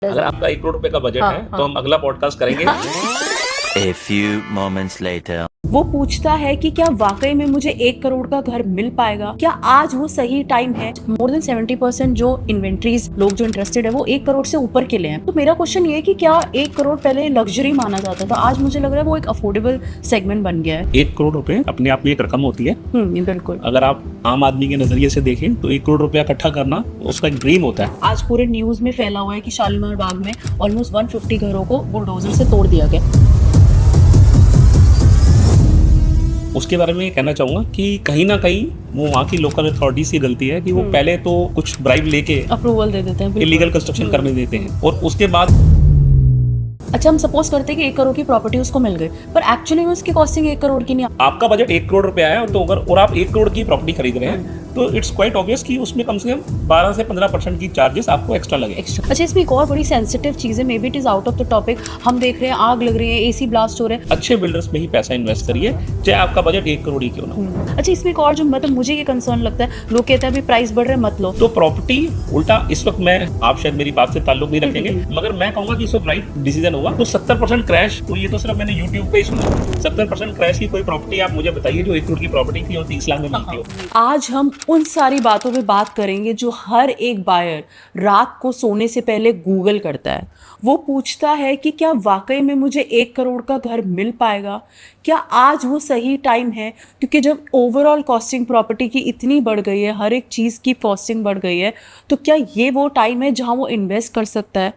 अगर आपका 1 करोड़ रुपए का बजट है तो हम अगला पॉडकास्ट करेंगे। A few moments later. वो पूछता है कि क्या वाकई में मुझे 1 करोड़ का घर मिल पाएगा, क्या आज वो सही टाइम है। मोर देन 70% जो इन्वेंट्रीज लोग जो इंटरेस्टेड है वो 1 करोड़ से ऊपर के लिए हैं। तो मेरा क्वेश्चन ये है कि क्या 1 करोड़ पहले लग्जरी माना जाता था, आज मुझे लग रहा है वो एक अफोर्डेबल सेगमेंट बन गया है। 1 करोड़ रुपए अपने आप में एक रकम होती है। बिल्कुल। अगर आप आम आदमी के नजरिए से देखें तो 1 करोड़ रुपया इकट्ठा करना उसका एक ड्रीम होता है। आज पूरे न्यूज में फैला हुआ है कि शालीमार बाग में ऑलमोस्ट 150 घरों को बुलडोजर से तोड़ दिया गया। उसके बारे में कहना चाहूंगा कि कहीं ना कहीं वो वहाँ की लोकल अथॉरिटीज की गलती है कि वो पहले तो कुछ ब्राइब लेके अप्रूवल दे देते हैं, इलीगल कंस्ट्रक्शन करने देते हैं और उसके बाद अच्छा हम सपोज करते हैं कि 1 करोड़ की प्रॉपर्टी उसको मिल गई, पर एक्चुअली में उसकी कॉस्टिंग 1 करोड़ की नहीं। आपका बजट 1 करोड़ रुपया है तो अगर और आप 1 करोड़ की प्रॉपर्टी खरीद रहे हैं तो इट्स क्वाइट ऑब्वियस कि उसमें कम से कम 12 से 15% की चार्जेस आपको एक्स्ट्रा लगे। अच्छा इसमें एक और बड़ी सेंसिटिव चीज है, may be it is out of the topic. हम देख रहे हैं आग लग रही है, एसी ब्लास्ट हो रहे हैं। अच्छे बिल्डर्स में ही पैसा इन्वेस्ट करिए, चाहे आपका बजट 1 करोड़ ही क्यों ना हो। अच्छा इसमें एक और जो मतलब मुझे ये कंसर्न लगता है, लोग कहते हैं अभी प्राइस बढ़ रहा है मत लो। तो प्रॉपर्टी उल्टा इस वक्त मैं, आप शायद मेरी बात से ताल्लुक नहीं रखेंगे, मगर मैं कहूंगा कि इस वक्त राइट डिसीजन होगा। तो 70% क्रैश, तो ये तो सिर्फ मैंने YouTube पे ही सुना। 70% क्रैश की कोई प्रॉपर्टी आप मुझे बताइए जो 1 करोड़ की प्रॉपर्टी थी और 30 लाख में मिलती हो। आज हम उन सारी बातों पे बात करेंगे जो हर एक बायर रात को सोने से पहले गूगल करता है। वो पूछता है कि क्या वाकई में मुझे 1 करोड़ का घर मिल पाएगा, क्या आज वो सही टाइम है। क्योंकि जब ओवरऑल कॉस्टिंग प्रॉपर्टी की इतनी बढ़ गई है, हर एक चीज़ की कॉस्टिंग बढ़ गई है, तो क्या ये वो टाइम है जहाँ वो इन्वेस्ट कर सकता है।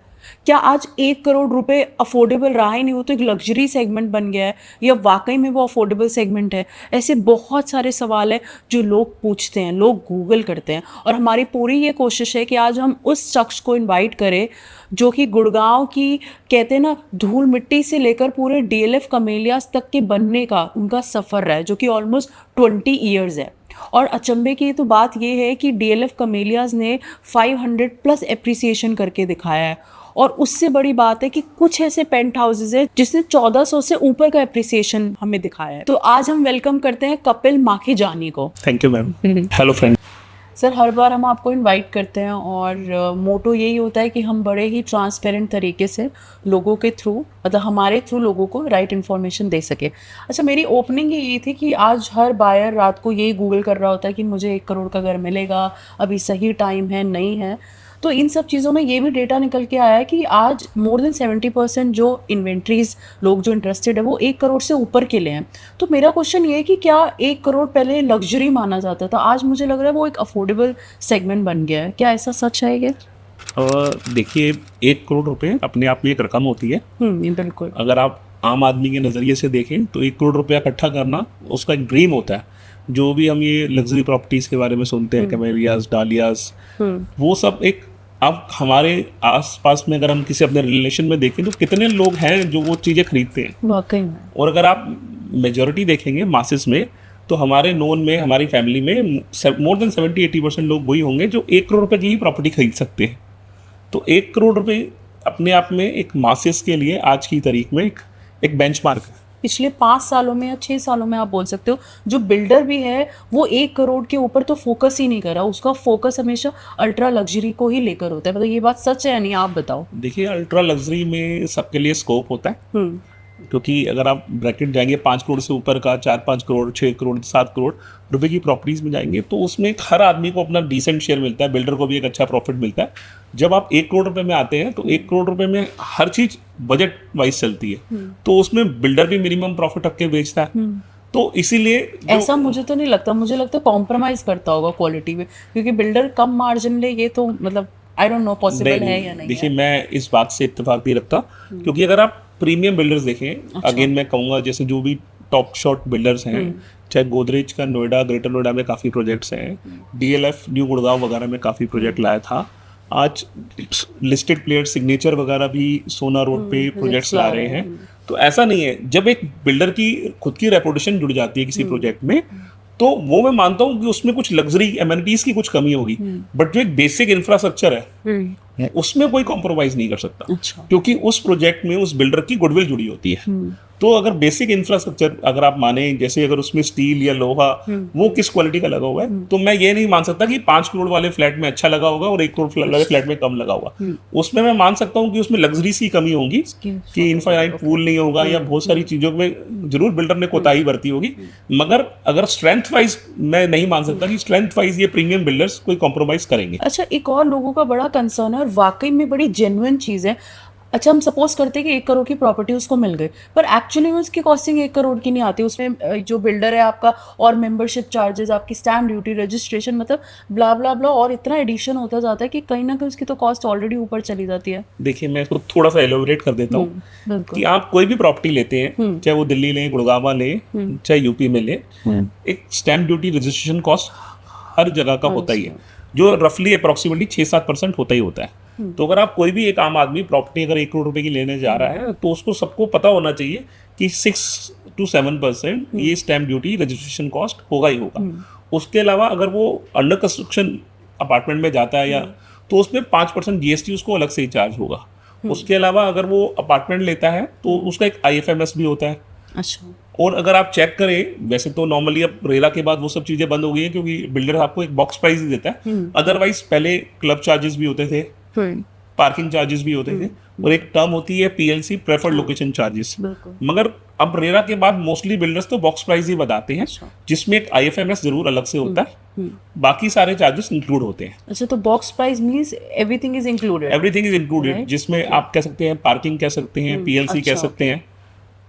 क्या आज 1 करोड़ रुपए अफोर्डेबल रहा ही नहीं, वो तो एक लग्जरी सेगमेंट बन गया है, या वाकई में वो अफोर्डेबल सेगमेंट है। ऐसे बहुत सारे सवाल हैं जो लोग पूछते हैं, लोग गूगल करते हैं, और हमारी पूरी ये कोशिश है कि आज हम उस शख्स को इनवाइट करें जो कि गुड़गांव की कहते हैं ना धूल मिट्टी से लेकर पूरे DLF कमेलियास तक के बनने का उनका सफ़र रहा है, जो कि ऑलमोस्ट 20 ईयर्स है। और अचंभे की तो बात ये है कि DLF कमेलियास ने 500+ एप्रिसिएशन करके दिखाया है, और उससे बड़ी बात है कि कुछ ऐसे पेंट हाउसेज है जिसने 1400 से ऊपर का एप्रिसिएशन हमें दिखाया है। तो आज हम वेलकम करते हैं कपिल माखीजानी को। Thank you ma'am. Hello friend. Sir हर बार हम आपको इनवाइट करते हैं और मोटो यही होता है कि हम बड़े ही ट्रांसपेरेंट तरीके से लोगों के थ्रू, मतलब हमारे थ्रू लोगों को राइट इन्फॉर्मेशन दे सके। अच्छा मेरी ओपनिंग ये थी कि आज हर बायर रात को यही गूगल कर रहा होता है कि मुझे 1 करोड़ का घर मिलेगा, अभी सही टाइम है नहीं है। तो इन सब चीज़ों में ये भी डेटा निकल के आया है कि आज मोर देन 70% जो इन्वेंट्रीज लोग जो इंटरेस्टेड है वो 1 करोड़ से ऊपर के लिए हैं। तो मेरा क्वेश्चन ये है कि क्या 1 करोड़ पहले लग्जरी माना जाता था, आज मुझे लग रहा है वो एक अफोर्डेबल सेगमेंट बन गया है। क्या ऐसा सच है ये? देखिए 1 करोड़ रुपए अपने आप में एक रकम होती है। बिल्कुल। अगर आप आम आदमी के नज़रिए से देखें तो 1 करोड़ रुपया इकट्ठा करना उसका एक ड्रीम होता है। जो भी हम ये लग्जरी प्रॉपर्टीज़ के बारे में सुनते हैं, कैमेलियास, डालियास, वो सब एक, अब हमारे आसपास में अगर हम किसी अपने रिलेशन में देखें तो कितने लोग हैं जो वो चीज़ें खरीदते हैं वाकई में। और अगर आप मेजॉरिटी देखेंगे मासेस में तो हमारे नोन में, हमारी फैमिली में मोर देन 70-80% लोग वही होंगे जो 1 करोड़ रुपए की ही प्रॉपर्टी खरीद सकते हैं। तो 1 करोड़ रुपए अपने आप में एक मासेस के लिए आज की तारीख में एक बेंचमार्क है। पिछले 5 सालों में या 6 सालों में आप बोल सकते हो जो बिल्डर भी है वो 1 करोड़ के ऊपर तो फोकस ही नहीं कर रहा, उसका फोकस हमेशा अल्ट्रा लग्जरी को ही लेकर होता है। मतलब ये बात सच है या नहीं, आप बताओ। देखिए अल्ट्रा लग्जरी में सबके लिए स्कोप होता है, क्योंकि अगर आप ब्रैकेट जाएंगे 5 करोड़ से ऊपर का, 4-5 करोड़, 6 करोड़, 7 करोड़ रुपए की प्रॉपर्टीज़ में जाएंगे तो उसमें हर आदमी को अपना डिसेंट शेयर मिलता है, बिल्डर को भी एक अच्छा प्रॉफिट मिलता है। जब आप 1 करोड़ रुपए में आते हैं तो 1 करोड़ रुपए में हर चीज़ बजट वाइज चलती है, तो उसमें बिल्डर भी मिनिमम प्रॉफिट रख के बेचता है। तो इसीलिए ऐसा मुझे तो नहीं लगता, मुझे लगता है कॉम्प्रोमाइज़ करता होगा क्वालिटी में, क्योंकि बिल्डर कम मार्जिन ले, ये तो मतलब आई डोंट नो पॉसिबल है या नहीं। देखिए मैं इस बात से इत्तेफाक नहीं रखता, क्योंकि अगर आप प्रीमियम बिल्डर्स देखें, अगेन मैं कहूँगा जैसे जो भी टॉप शॉट बिल्डर्स हैं, चाहे गोदरेज का नोएडा, ग्रेटर नोएडा में काफ़ी प्रोजेक्ट्स हैं, DLF न्यू गुड़गांव वगैरह में काफ़ी प्रोजेक्ट लाया था, आज लिस्टेड प्लेयर सिग्नेचर वगैरह भी सोना रोड पे प्रोजेक्ट्स ला रहे हैं। तो ऐसा नहीं है, जब एक बिल्डर की खुद की रेपुटेशन जुड़ जाती है किसी प्रोजेक्ट में तो वो मैं मानता हूँ कि उसमें कुछ लग्जरी एमिनिटीज की कुछ कमी होगी, बट जो एक बेसिक इंफ्रास्ट्रक्चर है उसमें कोई कॉम्प्रोमाइज नहीं कर सकता। अच्छा। क्योंकि उस प्रोजेक्ट में उस बिल्डर की गुडविल जुड़ी होती है। तो अगर बेसिक इंफ्रास्ट्रक्चर अगर आप माने, जैसे अगर उसमें स्टील या लोहा वो किस क्वालिटी का लगा हुआ है, तो मैं ये नहीं मान सकता कि 5 करोड़ वाले फ्लैट में अच्छा लगा होगा और 1 करोड़ वाले फ्लैट में कम लगा होगा। उसमें मैं मान सकता हूँ कि उसमें लग्जरीज की कमी होगी, कि इनफाइनाइट पूल नहीं होगा या बहुत सारी चीजों में जरूर बिल्डर ने कोताही बरती होगी। मगर अगर स्ट्रेंथ वाइज मैं नहीं मान सकता कि स्ट्रेंथ वाइज ये प्रीमियम बिल्डर्स कोई कॉम्प्रोमाइज करेंगे। अच्छा, एक और लोगों का बड़ा कंसर्न है और वाकई में बड़ी जेन्युइन चीज़ है। अच्छा, हम सपोज करते हैं कि 1 करोड़ की प्रॉपर्टी उसको मिल गई, पर एक्चुअली में उसकी कॉस्टिंग 1 करोड़ की नहीं आती। उसमें जो बिल्डर है आपका और मेंबरशिप चार्जेस, आपकी स्टैम्प ड्यूटी, रजिस्ट्रेशन, मतलब ब्ला ब्ला ब्ला, और इतना एडिशन होता जाता है कि कहीं ना कहीं उसकी तो कॉस्ट ऑलरेडी ऊपर चली जाती है। देखिए, मैं इसको थोड़ा सा एलोबरेट कर देता हूँ कि आप कोई भी प्रॉपर्टी लेते हैं, चाहे वो दिल्ली लें, गुड़गांव लें, चाहे यूपी में लें, एक स्टैम्प ड्यूटी रजिस्ट्रेशन कॉस्ट हर जगह का होता ही है, जो रफली अप्रोक्सीमेटली 6-7% होता ही होता है। तो अगर आप कोई भी एक आम आदमी प्रॉपर्टी अगर 1 करोड़ रुपए की लेने जा रहा है, तो उसको सबको पता होना चाहिए कि 6-7% ये स्टैम्प ड्यूटी रजिस्ट्रेशन कॉस्ट होगा ही होगा। उसके अलावा अगर वो अंडर कंस्ट्रक्शन अपार्टमेंट में जाता है या, तो उसमें 5% जीएसटी उसको अलग से ही चार्ज होगा। उसके अलावा अगर वो अपार्टमेंट लेता है तो उसका एक IFMS भी होता है। अच्छा, और अगर आप चेक करें, वैसे तो नॉर्मली अब रेरा के बाद वो सब चीजें बंद हो गई हैं, क्योंकि बिल्डर आपको एक बॉक्स प्राइस ही देता है। अदरवाइज पहले क्लब चार्जेस भी होते थे, पार्किंग चार्जेस भी होते थे, और एक टर्म होती है PLC, प्रेफर्ड लोकेशन चार्जेस। मगर अब रेरा के बाद मोस्टली बिल्डर्स तो बॉक्स प्राइस ही बताते हैं, जिसमें एक IFMS जरूर अलग से होता है, बाकी सारे चार्जेस इंक्लूड होते हैं। अच्छा, तो box price means everything is included. Everything is included, जिसमें आप कह सकते हैं पार्किंग कह सकते हैं, PLC कह सकते हैं,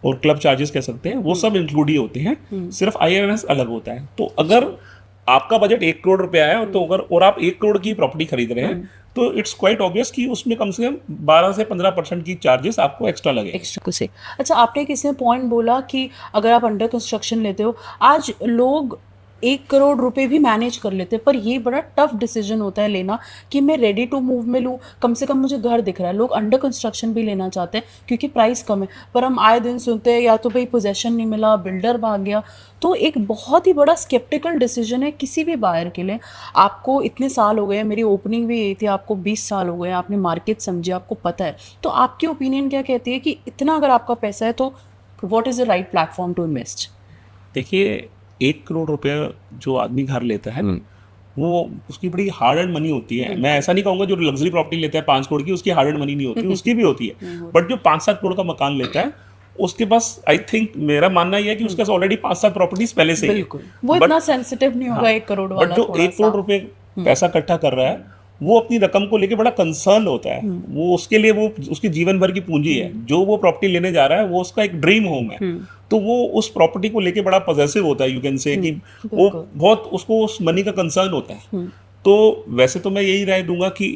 और क्लब चार्जेस कह सकते हैं, वो सब इंक्लूड ही होते हैं। सिर्फ IFMS अलग होता है। तो अगर आपका बजट 1 करोड़ रुपया है, तो अगर और आप 1 करोड़ की प्रॉपर्टी खरीद रहे हैं, तो इट्स क्वाइट ऑब्वियस कि उसमें कम से कम 12 से 15% की चार्जेस आपको एक्स्ट्रा लगेगा। एक्स्ट्रा से। अच्छा, आपने किसी ने पॉइंट बोला कि अगर आप अंडर कंस्ट्रक्शन लेते हो, आज लोग 1 करोड़ रुपए भी मैनेज कर लेते हैं, पर ये बड़ा टफ डिसीजन होता है लेना कि मैं रेडी टू मूव में लूँ, कम से कम मुझे घर दिख रहा है। लोग अंडर कंस्ट्रक्शन भी लेना चाहते हैं क्योंकि प्राइस कम है, पर हम आए दिन सुनते हैं या तो भाई पोजेशन नहीं मिला, बिल्डर भाग गया। तो एक बहुत ही बड़ा स्केप्टिकल डिसीजन है किसी भी बायर के लिए। आपको इतने साल हो गए, मेरी ओपनिंग भी यही थी, आपको 20 साल हो गए, आपने मार्केट समझी, आपको पता है। तो आपकी ओपिनियन क्या कहती है कि इतना अगर आपका पैसा है तो what is the right platform to invest? देखिए, 1 करोड़ रुपया जो आदमी घर लेता है, वो उसकी बड़ी हार्ड एंड मनी होती है। मैं ऐसा नहीं कहूँगा जो लग्जरी प्रॉपर्टी लेता है 5 करोड़ की, उसकी हार्ड एंड मनी नहीं होती, उसकी भी होती है। बट जो 5-7 करोड़ का मकान लेता है, उसके पास, आई थिंक मेरा मानना यह है कि उसके पास ऑलरेडी 5-7 प्रॉपर्टीज पहले से ही है। वो इतना सेंसिटिव नहीं होगा 1 करोड़ वाला। बट जो 1 करोड़ रुपए पैसा इकट्ठा कर रहा है, वो अपनी रकम को लेके बड़ा कंसर्न होता है। वो उसके लिए वो उसकी जीवन भर की पूंजी है। जो वो प्रॉपर्टी लेने जा रहा है, वो उसका एक ड्रीम होम है। तो वो उस प्रॉपर्टी को लेके बड़ा पॉजेसिव होता है, यू कैन से, कि वो बहुत उसको उस मनी का कंसर्न होता है। तो वैसे तो मैं यही राय दूंगा कि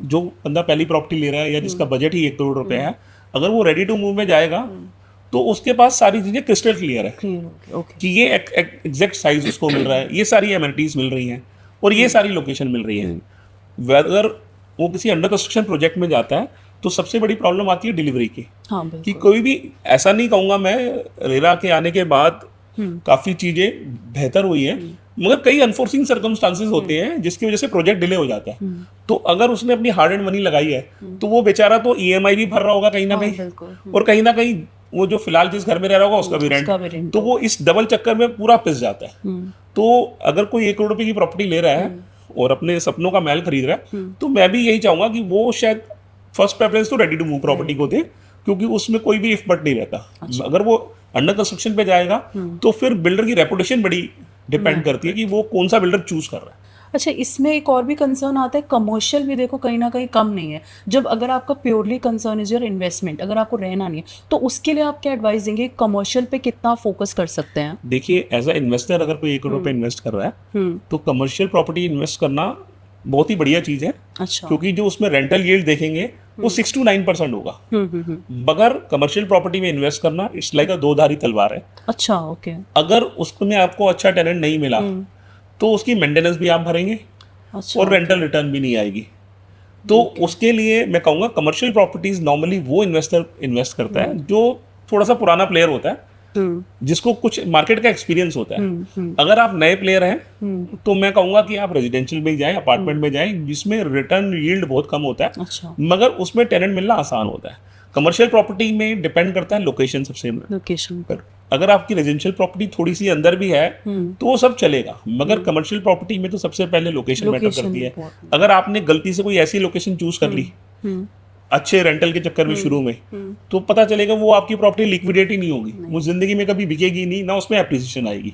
जो बंदा पहली प्रॉपर्टी ले रहा है या जिसका बजट ही 1 करोड़ रुपए है, अगर वो रेडी टू मूव में जाएगा, तो उसके पास सारी चीजें क्रिस्टल क्लियर है कि ये एग्जैक्ट साइज उसको मिल रहा है, ये सारी एमिनिटीज मिल रही हैं, और ये सारी लोकेशन मिल रही है। अगर वो किसी अंडर कंस्ट्रक्शन प्रोजेक्ट में जाता है, तो सबसे बड़ी प्रॉब्लम आती है डिलीवरी की। कि कोई भी, ऐसा नहीं कहूँगा मैं, रेरा के आने के बाद काफ़ी चीज़ें बेहतर हुई हैं, मगर कई अनफोर्सिंग सर्कमस्टांसेस होते हैं जिसकी वजह से प्रोजेक्ट डिले हो जाता है। तो अगर उसने अपनी हार्ड एंड मनी लगाई है, तो वो बेचारा तो EMI भी भर रहा होगा कहीं ना कहीं, और कहीं ना कहीं वो जो फिलहाल जिस घर में रह रहा होगा उसका भी रेंट, तो वो इस डबल चक्कर में पूरा पिस जाता है। तो अगर कोई 1 करोड़ रुपए की प्रॉपर्टी ले रहा है और अपने सपनों का महल खरीद रहा है, तो मैं भी यही चाहूंगा कि वो शायद फर्स्ट प्रेफरेंस तो रेडी टू मूव प्रॉपर्टी को दे, क्योंकि उसमें कोई भी इफ बट नहीं रहता। अगर वो अंडर कंस्ट्रक्शन पे जाएगा, तो फिर बिल्डर की रेपुटेशन बड़ी डिपेंड करती है कि वो कौन सा बिल्डर चूज कर रहा है। अच्छा, इसमें एक और भी कंसर्न आता है, कमर्शियल भी देखो कहीं ना कहीं कम नहीं है। जब अगर आपका purely concern is your investment, अगर आपको रहना नहीं है, तो उसके लिए आप क्या एडवाइस देंगे? कमर्शियल पे कितना फोकस कर सकते हैं? देखिए, एज अ इन्वेस्टर अगर कोई 1 करोड़ पे इन्वेस्ट कर रहा है, तो कमर्शियल प्रॉपर्टी इन्वेस्ट करना बहुत ही बढ़िया चीज है। अच्छा, क्योंकि जो उसमें रेंटल यील्ड देखेंगे वो 6 to 9% होगा। मगर कमर्शियल प्रॉपर्टी में इन्वेस्ट करना इट्स लाइक अ दो-धारी तलवार है। अच्छा, ओके। अगर उसमें आपको अच्छा टेनेंट नहीं मिला, तो उसकी मेंटेनेंस भी आप भरेंगे, और रेंटल रिटर्न भी नहीं आएगी। तो उसके लिए मैं कहूँगा कमर्शियल प्रॉपर्टीज नॉर्मली वो इन्वेस्टर इन्वेस्ट करता है जो थोड़ा सा पुराना प्लेयर होता है, जिसको कुछ मार्केट का एक्सपीरियंस होता है। अगर आप नए प्लेयर हैं, तो मैं कहूँगा कि आप रेजिडेंशियल में जाएं, अपार्टमेंट में जाएं, जिसमें रिटर्न यील्ड बहुत कम होता है। अच्छा, मगर उसमें टेनेंट मिलना आसान होता है। कमर्शियल प्रॉपर्टी में डिपेंड करता है लोकेशन सबसे लोकेशन पर। अगर आपकी रेजिडेंशियल प्रॉपर्टी थोड़ी सी अंदर भी है तो वो सब चलेगा, मगर कमर्शियल प्रॉपर्टी में तो सबसे पहले लोकेशन मैटर करती है। अगर आपने गलती से कोई ऐसी लोकेशन चूज कर ली अच्छे रेंटल के चक्कर में शुरू में, तो पता चलेगा वो आपकी प्रॉपर्टी लिक्विडेट ही नहीं होगी, वो जिंदगी में कभी बिकेगी नहीं, ना उसमें एप्रिसिएशन आएगी।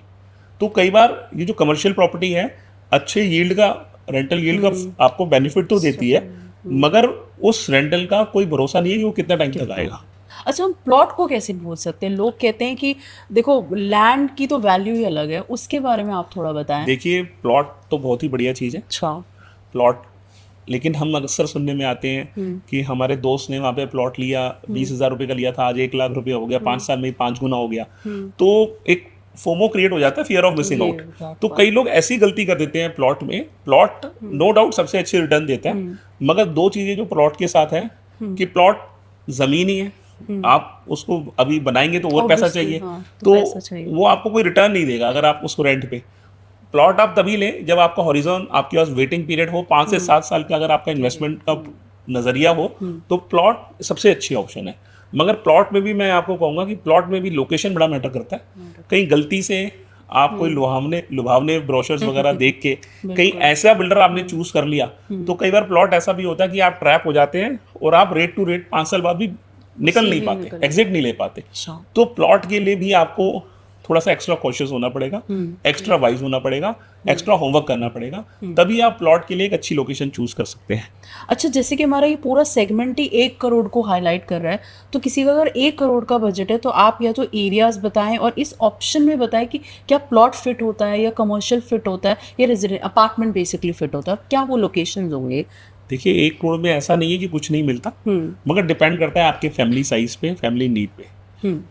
तो कई बार ये जो कमर्शियल प्रॉपर्टी है अच्छे यील्ड का, रेंटल यील्ड का आपको बेनिफिट तो देती है, मगर उस रेंटल का कोई भरोसा नहीं है कि वो कितना टाइम तक आएगा। अच्छा, हम प्लॉट को कैसे बोल सकते हैं? लोग कहते हैं कि देखो लैंड की तो वैल्यू ही अलग है, उसके बारे में आप थोड़ा बताएं। देखिए, प्लॉट तो बहुत ही बढ़िया चीज़ है, अच्छा प्लॉट, लेकिन हम अक्सर सुनने में आते हैं कि हमारे दोस्त ने वहाँ पे प्लॉट लिया, 20,000 रुपये का लिया था, आज 1 लाख रुपये हो गया, 5 साल में ही 5 गुना हो गया। तो एक फोमो क्रिएट हो जाता है, फियर ऑफ मिसिंग आउट। तो कई लोग ऐसी गलती कर देते हैं प्लॉट में। प्लॉट नो डाउट सबसे अच्छी रिटर्न देता है, मगर दो चीज़ें जो प्लॉट के साथ है कि प्लॉट ज़मीन ही है, आप उसको अभी बनाएंगे तो और पैसा चाहिए, तो वो आपको कोई रिटर्न नहीं देगा अगर आप उसको रेंट पे। प्लॉट आप तभी लें जब आपका हॉरिजॉन, आपके पास वेटिंग पीरियड हो 5 से 7 साल का, अगर आपका इन्वेस्टमेंट का नज़रिया हो तो प्लॉट सबसे अच्छी ऑप्शन है। मगर प्लॉट में भी मैं आपको कहूँगा कि प्लॉट में भी लोकेशन बड़ा मैटर करता है। कहीं गलती से आप कोई लुभावने ब्रोशर्स वगैरह देख के कहीं ऐसा बिल्डर आपने चूज कर लिया, तो कई बार प्लॉट ऐसा भी होता है कि आप ट्रैप हो जाते हैं और आप रेट टू रेट 5 साल बाद भी निकल नहीं पाते, एग्जिट नहीं ले पाते। तो प्लॉट के लिए भी आपको थोड़ा सा एक्स्ट्रा कॉशियस होना पड़ेगा, एक्स्ट्रा वाइज होना पड़ेगा, एक्स्ट्रा होमवर्क करना पड़ेगा, तभी आप प्लॉट के लिए एक अच्छी लोकेशन चूज कर सकते हैं। अच्छा, जैसे कि हमारा ये पूरा सेगमेंट ही 1 करोड़ को हाईलाइट कर रहा है, तो किसी का अगर 1 करोड़ का बजट है तो आप या तो एरियाज बताएं और इस ऑप्शन में बताएं कि क्या प्लॉट फिट होता है या कमर्शियल फिट होता है या रेजिडेंट अपार्टमेंट बेसिकली फिट होता है, क्या वो लोकेशंस होंगे? देखिए, 1 करोड़ में ऐसा नहीं है कि कुछ नहीं मिलता, मगर डिपेंड करता है आपके फैमिली साइज पे, फैमिली नीड पे।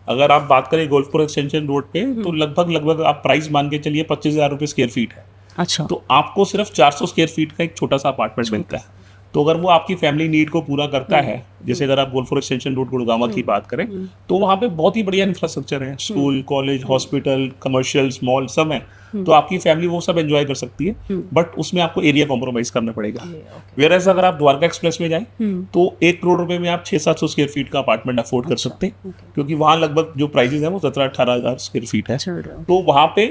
अगर आप बात करें गोल्फपुर एक्सटेंशन रोड पे, तो लगभग आप प्राइस मान के चलिए 25,000 रुपये स्क्वायर फीट है। अच्छा, तो आपको सिर्फ 400 स्क्वायर फीट का एक छोटा सा अपार्टमेंट मिलता है। तो अगर वो आपकी फैमिली नीड को पूरा करता है, जैसे अगर आप गोल्फपुर एक्सटेंशन रोड गुड़गांव की बात करें, तो वहाँ पे बहुत ही बढ़िया इंफ्रास्ट्रक्चर है, school, college, hospital, commercial, mall सब है, तो आपकी फैमिली वो सब एंजॉय कर सकती है। बट उसमें आपको एरिया कॉम्प्रोमाइज करना पड़ेगा। वेयरएज़ अगर आप द्वारका एक्सप्रेस में जाएं तो 1 करोड़ रुपए में आप 600-700 स्क्वायर फीट का अपार्टमेंट अफोर्ड कर सकते हैं, क्योंकि वहाँ लगभग जो प्राइसेस हैं वो 17-18 हज़ार स्क्वायर फीट है। तो वहाँ पे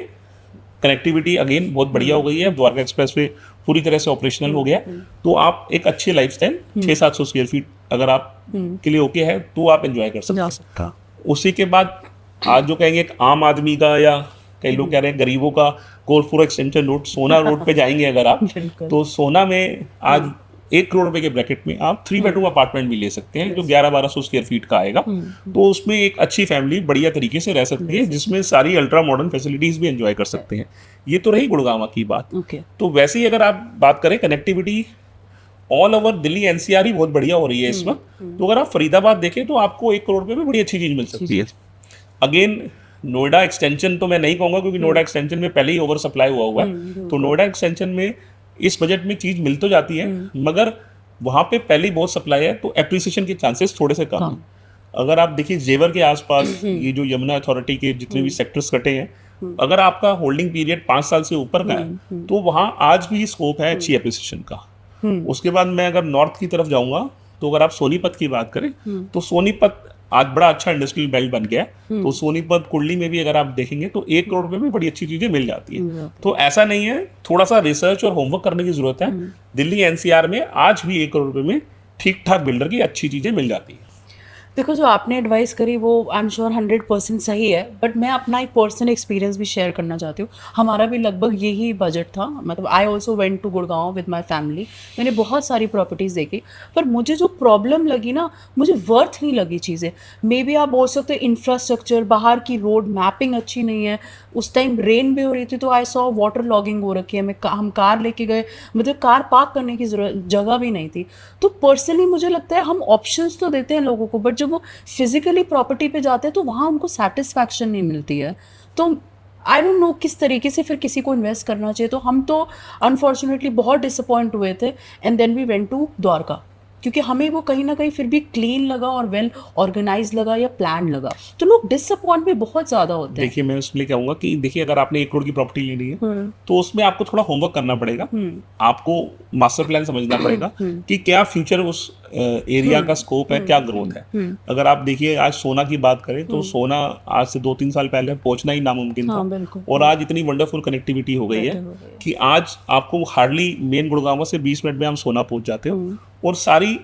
कनेक्टिविटी अगेन बहुत बढ़िया हो गई है, द्वारका एक्सप्रेस वे पूरी तरह से ऑपरेशनल हो गया, तो आप एक अच्छी लाइफस्टाइल 600-700 स्क्वायर फीट अगर आप के लिए ओके है तो आप एंजॉय कर सकते हैं। उसी के बाद आज जो कहेंगे एक आम आदमी का, या कई लोग कह रहे हैं गरीबों का, गोल्फपुर एक्सटेंशन रोड, सोना रोड पे जाएंगे अगर आप, तो सोना में आज 1 करोड़ रुपए के ब्रैकेट में आप 3 बेडरूम अपार्टमेंट भी ले सकते हैं जो 1100-1200 स्क्वायर फीट का आएगा। तो उसमें एक अच्छी फैमिली बढ़िया तरीके से रह सकती है, जिसमें सारी अल्ट्रा मॉडर्न फैसिलिटीज भी एंजॉय कर सकते हैं। ये तो रही गुड़गांव की बात। तो वैसे ही अगर आप बात करें connectivity all over Delhi NCR ही बहुत बढ़िया हो रही है इस वक्त। तो अगर आप फरीदाबाद देखें तो आपको 1 करोड़ रुपए में बड़ी अच्छी चीज मिल सकती है। अगेन नोएडा एक्सटेंशन तो मैं नहीं कहूँगा, क्योंकि नोएडा एक्सटेंशन में पहले ही ओवर सप्लाई हुआ है। तो नोएडा एक्सटेंशन में इस बजट में चीज़ मिल तो जाती है, मगर वहाँ पे पहले ही बहुत सप्लाई है, तो एप्रिसिएशन के चांसेस थोड़े से कम हैं। अगर आप देखिए जेवर के आसपास ये जो यमुना अथॉरिटी के जितने भी सेक्टर्स कटे हैं, अगर आपका होल्डिंग पीरियड 5 साल से ऊपर का है तो वहाँ आज भी स्कोप है अच्छी एप्रिसिएशन का। उसके बाद मैं अगर नॉर्थ की तरफ जाऊँगा, तो अगर आप सोनीपत की बात करें तो सोनीपत आज बड़ा अच्छा इंडस्ट्रियल बेल्ट बन गया है। तो सोनीपत कुंडली में भी अगर आप देखेंगे तो 1 करोड़ रुपए में बड़ी अच्छी चीजें मिल जाती है। तो ऐसा नहीं है, थोड़ा सा रिसर्च और होमवर्क करने की जरूरत है। दिल्ली एनसीआर में आज भी 1 करोड़ रुपए में ठीक ठाक बिल्डर की अच्छी चीजें मिल जाती है। देखो, जो आपने एडवाइस करी वो आई एम श्योर 100% सही है, बट मैं अपना एक पर्सनल एक्सपीरियंस भी शेयर करना चाहती हूँ। हमारा भी लगभग यही बजट था, मतलब I also went to Gurgaon with my family. मैंने बहुत सारी प्रॉपर्टीज़ देखी, पर मुझे जो प्रॉब्लम लगी ना, मुझे वर्थ नहीं लगी चीज़ें। मे बी आप बोल सकते हो इंफ्रास्ट्रक्चर, बाहर की रोड मैपिंग अच्छी नहीं है। उस टाइम रेन भी हो रही थी, तो आई सॉ वाटर लॉगिंग हो रखी है। हम कार लेके गए, मतलब कार पार्क करने की जगह भी नहीं थी। तो पर्सनली मुझे लगता है हम ऑप्शंस तो देते हैं लोगों को, बट जब वो फिजिकली प्रॉपर्टी पे जाते हैं तो वहाँ उनको सेटिस्फैक्शन नहीं मिलती है। तो आई डोंट नो किस तरीके से फिर किसी को इन्वेस्ट करना चाहिए। तो हम तो अनफॉर्चुनेटली बहुत डिसअपॉइंट हुए थे, and then we went to Dwarka. क्योंकि हमें वो कहीं ना कहीं फिर भी क्लीन लगा और वेल ऑर्गेनाइज लगा या प्लान लगा, तो लोग डिसअपॉइंट भी बहुत ज्यादा होते हैं। देखिए मैं उसमें कहूँगा कि देखिए अगर आपने 1 करोड़ की प्रॉपर्टी लेनी है तो उसमें आपको थोड़ा होमवर्क करना पड़ेगा, आपको मास्टर प्लान समझना पड़ेगा कि क्या फ्यूचर उस एरिया का स्कोप है, क्या ग्रोथ है। अगर आप देखिए आज सोना की बात करें तो सोना आज से 2-3 साल पहले पहुंचना ही नामुमकिन हाँ, था, बिल्कुल। और आज इतनी वंडरफुल कनेक्टिविटी हो गई है कि आज आपको हार्डली मेन गुड़गांव से 20 मिनट में हम सोना पहुंच जाते हो, और सारी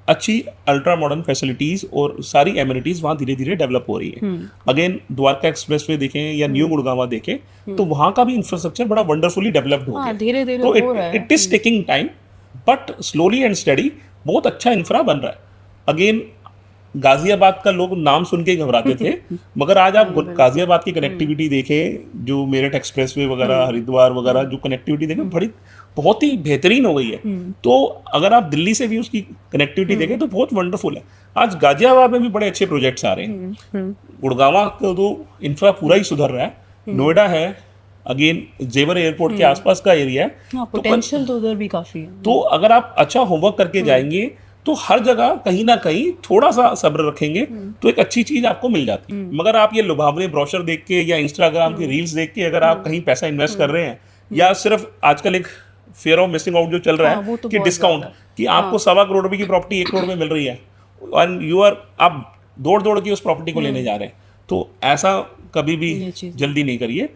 अच्छी अल्ट्रा मॉडर्न फैसिलिटीज और सारी एमिनिटीज वहाँ धीरे धीरे डेवलप हो रही है। अगेन द्वारका एक्सप्रेसवे देखें या न्यू गुड़गांवा देखें तो वहाँ का भी इंफ्रास्ट्रक्चर बड़ा वंडरफुली डेवलप्ड हो हाँ, गया। धीरे-धीरे तो हो रहा है। It is taking time but slowly and study बहुत अच्छा इंफ्रा बन रहा है। अगेन गाजियाबाद का लोग नाम सुन के ही घबराते थे, मगर आज आप गाजियाबाद की कनेक्टिविटी देखें, जो मेरठ एक्सप्रेसवे वगैरह, हरिद्वार वगैरह जो कनेक्टिविटी देखें बड़ी बहुत ही बेहतरीन हो गई है। तो अगर आप दिल्ली से भी उसकी कनेक्टिविटी देखें तो बहुत वंडरफुल है। आज गाजियाबाद में भी बड़े अच्छे प्रोजेक्ट्स आ रहे हैं। गुड़गांवा का तो इंफ्रा पूरा ही सुधर रहा है, नोएडा है, अगेन जेवर एयरपोर्ट के आसपास का एरिया है, हाँ, पोटेंशियल तो उधर भी काफी है। तो अगर आप अच्छा होमवर्क करके जाएंगे तो हर जगह कहीं ना कहीं थोड़ा सा सब्र रखेंगे तो एक अच्छी चीज आपको मिल जाती है। मगर आप ये लुभावने ब्रोशर देख के या इंस्टाग्राम की रील्स देख के अगर आप कहीं पैसा इन्वेस्ट कर रहे हैं, या सिर्फ आजकल एक फेयर ऑफ मिसिंग आउट जो चल रहा हाँ, वो है तो कि बहुत डिस्काउंट, कि आपको 1.25 करोड़ रुपए की प्रॉपर्टी 1 करोड़ में मिल रही है और यू आर आप दौड़ दौड़ के उस प्रॉपर्टी को लेने जा रहे हैं, तो ऐसा कभी भी ये चीज़ जल्दी नहीं करिए।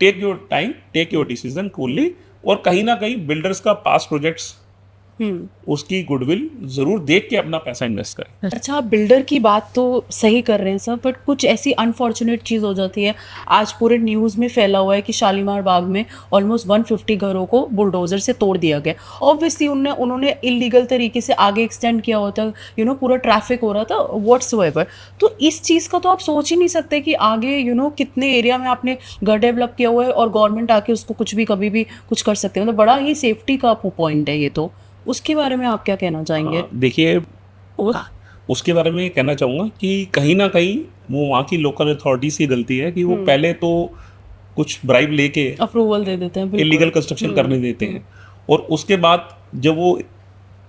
Take your time, take your decision coolly, और कहीं ना कहीं बिल्डर्स का पास्ट प्रोजेक्ट्स उसकी गुडविल जरूर देख के अपना पैसा इन्वेस्ट करें। अच्छा, आप बिल्डर की बात तो सही कर रहे हैं सर, बट कुछ ऐसी अनफॉर्चुनेट चीज़ हो जाती है। आज पूरे न्यूज़ में फैला हुआ है कि शालीमार बाग में ऑलमोस्ट 150 घरों को बुलडोजर से तोड़ दिया गया। ऑब्वियसली उन्होंने इलीगल तरीके से आगे एक्सटेंड किया होता, पूरा ट्रैफिक हो रहा था व्हाट्सएवर। तो इस चीज़ का तो आप सोच ही नहीं सकते कि आगे कितने एरिया में आपने घर डेवलप किया हुआ है और गवर्नमेंट आके उसको कुछ भी कभी भी कुछ कर सकते हैं। मतलब बड़ा ही सेफ्टी का पॉइंट है ये। तो उसके बारे में आप क्या कहना चाहेंगे? देखिए उसके बारे में कहना चाहूँगा कि कहीं ना कहीं वो वहाँ की लोकल अथॉरिटीज की गलती है कि वो पहले तो कुछ ब्राइब लेके अप्रूवल दे देते हैं, इलीगल कंस्ट्रक्शन करने देते हैं, और उसके बाद जब वो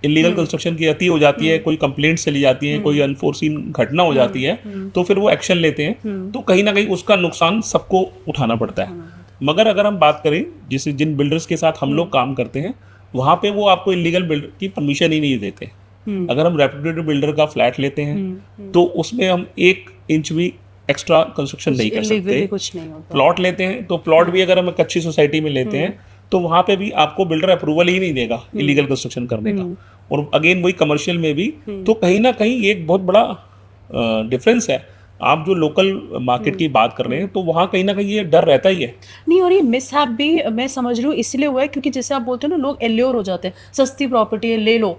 इलीगल कंस्ट्रक्शन की अति हो जाती है, कोई कंप्लेंट चली जाती है, कोई अनफोर्सीन घटना हो जाती है, तो फिर वो एक्शन लेते हैं, तो कहीं ना कहीं उसका नुकसान सबको उठाना पड़ता है। मगर अगर हम बात करें जैसे जिन बिल्डर्स के साथ हम लोग काम करते हैं, वहाँ पे वो आपको इलीगल बिल्डर की परमिशन ही नहीं देते। अगर हम रेप्यूटेड बिल्डर का फ्लैट लेते हैं तो उसमें हम 1 इंच भी एक्स्ट्रा कंस्ट्रक्शन नहीं कर सकते। कुछ नहीं होता। प्लॉट लेते हैं तो प्लॉट भी अगर हम एक अच्छी सोसाइटी में लेते हैं तो वहाँ पे भी आपको बिल्डर अप्रूवल ही नहीं देगा इलीगल कंस्ट्रक्शन करने का। और अगेन वही कमर्शियल में भी, तो कहीं ना कहीं एक बहुत बड़ा डिफरेंस है। आप जो लोकल मार्केट की बात कर रहे हैं तो वहाँ कहीं ना कहीं ये डर रहता ही है। नहीं, और ये मिसहैप भी मैं समझ रही हूँ इसलिए हुआ है क्योंकि जैसे आप बोलते हो ना, लोग एल्योर हो जाते हैं, सस्ती प्रॉपर्टी है ले लो,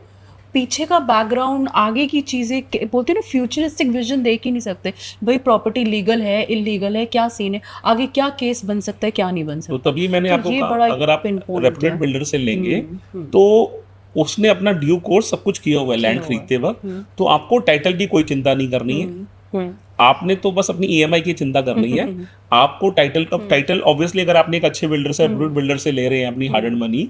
पीछे का बैकग्राउंड आगे की चीज़ें बोलते हैं ना, फ्यूचरिस्टिक विजन देख ही नहीं सकते। भाई प्रॉपर्टी लीगल है इलीगल है, क्या सीन है, आगे क्या केस बन सकता है क्या नहीं बन सकता। तो तभी मैंने तो आपको ये कहा बड़ा अगर आप pinpoint रेप्यूटेड है। बिल्डर से लेंगे तो उसने अपना ड्यू कोर्स सब कुछ किया हुआ है लैंड खरीदते वक्त, तो आपको टाइटल की कोई चिंता नहीं करनी है। आपने तो बस अपनी ईएमआई की चिंता करनी है। आपको टाइटल ऑब्वियसली अगर आपने एक अच्छे बिल्डर से बिल्डर से ले रहे हैं अपनी हार्ड एंड मनी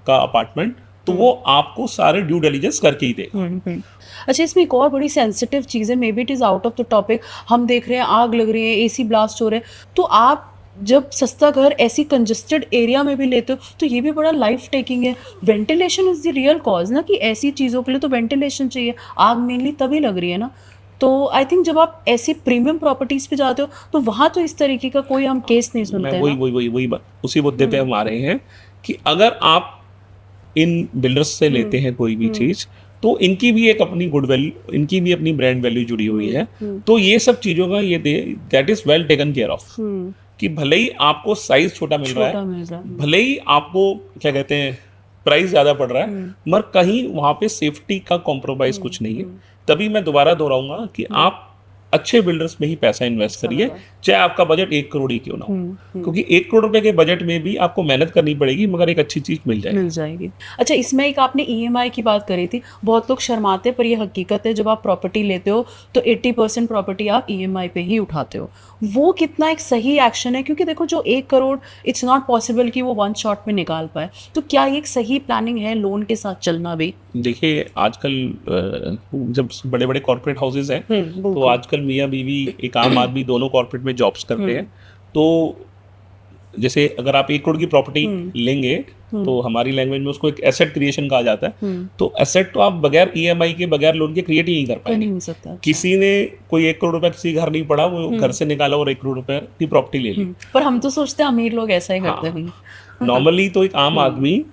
का अपार्टमेंट, तो वो आपको सारे ड्यू डिलीजेंस करके ही देगा। अच्छा, इसमें एक और बड़ी सेंसिटिव चीज़ है, may be it is out of the topic. हम देख रहे हैं आग लग रही है, एसी ब्लास्ट हो रहे हैं, तो आप जब सस्ता घर ऐसी कंजेस्टेड एरिया में भी लेते हो तो ये भी बड़ा लाइफ टेकिंग है। Ventilation is the real cause ना, कि ऐसी चीज़ों के लिए तो वेंटिलेशन चाहिए, आग मेनली तभी लग रही है ना। तो आई थिंक जब आप ऐसी प्रीमियम प्रॉपर्टीज पे जाते हो तो वहाँ तो इस तरीके का कोई हम केस नहीं सुनते हैं। वही बात उसी मुद्दे पे हम आ रहे हैं कि अगर आप इन बिल्डर्स से लेते हैं कोई भी चीज, तो इनकी भी एक अपनी गुडविल, इनकी भी अपनी ब्रांड वैल्यू जुड़ी हुई है। तो ये सब चीजों का ये that is well taken care of, कि भले ही आपको साइज छोटा मिल रहा है, भले ही आपको क्या कहते हैं प्राइस ज्यादा पड़ रहा है, मगर कहीं वहां पे सेफ्टी का कॉम्प्रोमाइज कुछ नहीं है। तभी मैं दोबारा दोहराऊंगा कि आप अच्छे बिल्डर्स में ही पैसा इन्वेस्ट करिए, चाहे आपका बजट 1 करोड़ ही क्यों ना हो, क्योंकि 1 करोड़ रुपए के बजट में भी आपको मेहनत करनी पड़ेगी मगर एक अच्छी चीज मिल जाएगी। अच्छा, इसमें एक आपने ईएमआई की बात करी थी, बहुत लोग शर्माते हैं पर ये हकीकत है, जब आप प्रॉपर्टी लेते हो तो 80% प्रॉपर्टी आप ईएमआई पे ही उठाते हो। वो कितना एक सही एक्शन है? क्योंकि देखो जो 1 करोड़ इट्स नॉट पॉसिबल कि वो वन शॉट में निकाल पाए, तो क्या ये एक सही प्लानिंग है लोन के साथ चलना भी? देखिए आजकल जब बड़े बड़े कॉर्पोरेट हाउसेज हैं तो आजकल मियाँ बीवी एक आम आदमी दोनों कॉर्पोरेट में जॉब्स करते हैं, तो जैसे अगर आप 1 करोड़ की प्रॉपर्टी लेंगे तो हमारी लैंग्वेज में उसको एक एसेट क्रिएशन कहा जाता है। तो एसेट तो आप बगैर ईएमआई के बगैर लोन के क्रिएट ही नहीं कर पाएंगे। नहीं हो सकता। किसी ने कोई 1 करोड़ रुपए किसी घर नहीं पड़ा, वो घर से निकाला और 1 करोड़ रुपए की प्रॉपर्टी ले ली। पर हम तो सोचते हैं अमीर लोग ऐसा ही करते हैं। नॉर्मली तो एक आम आदमी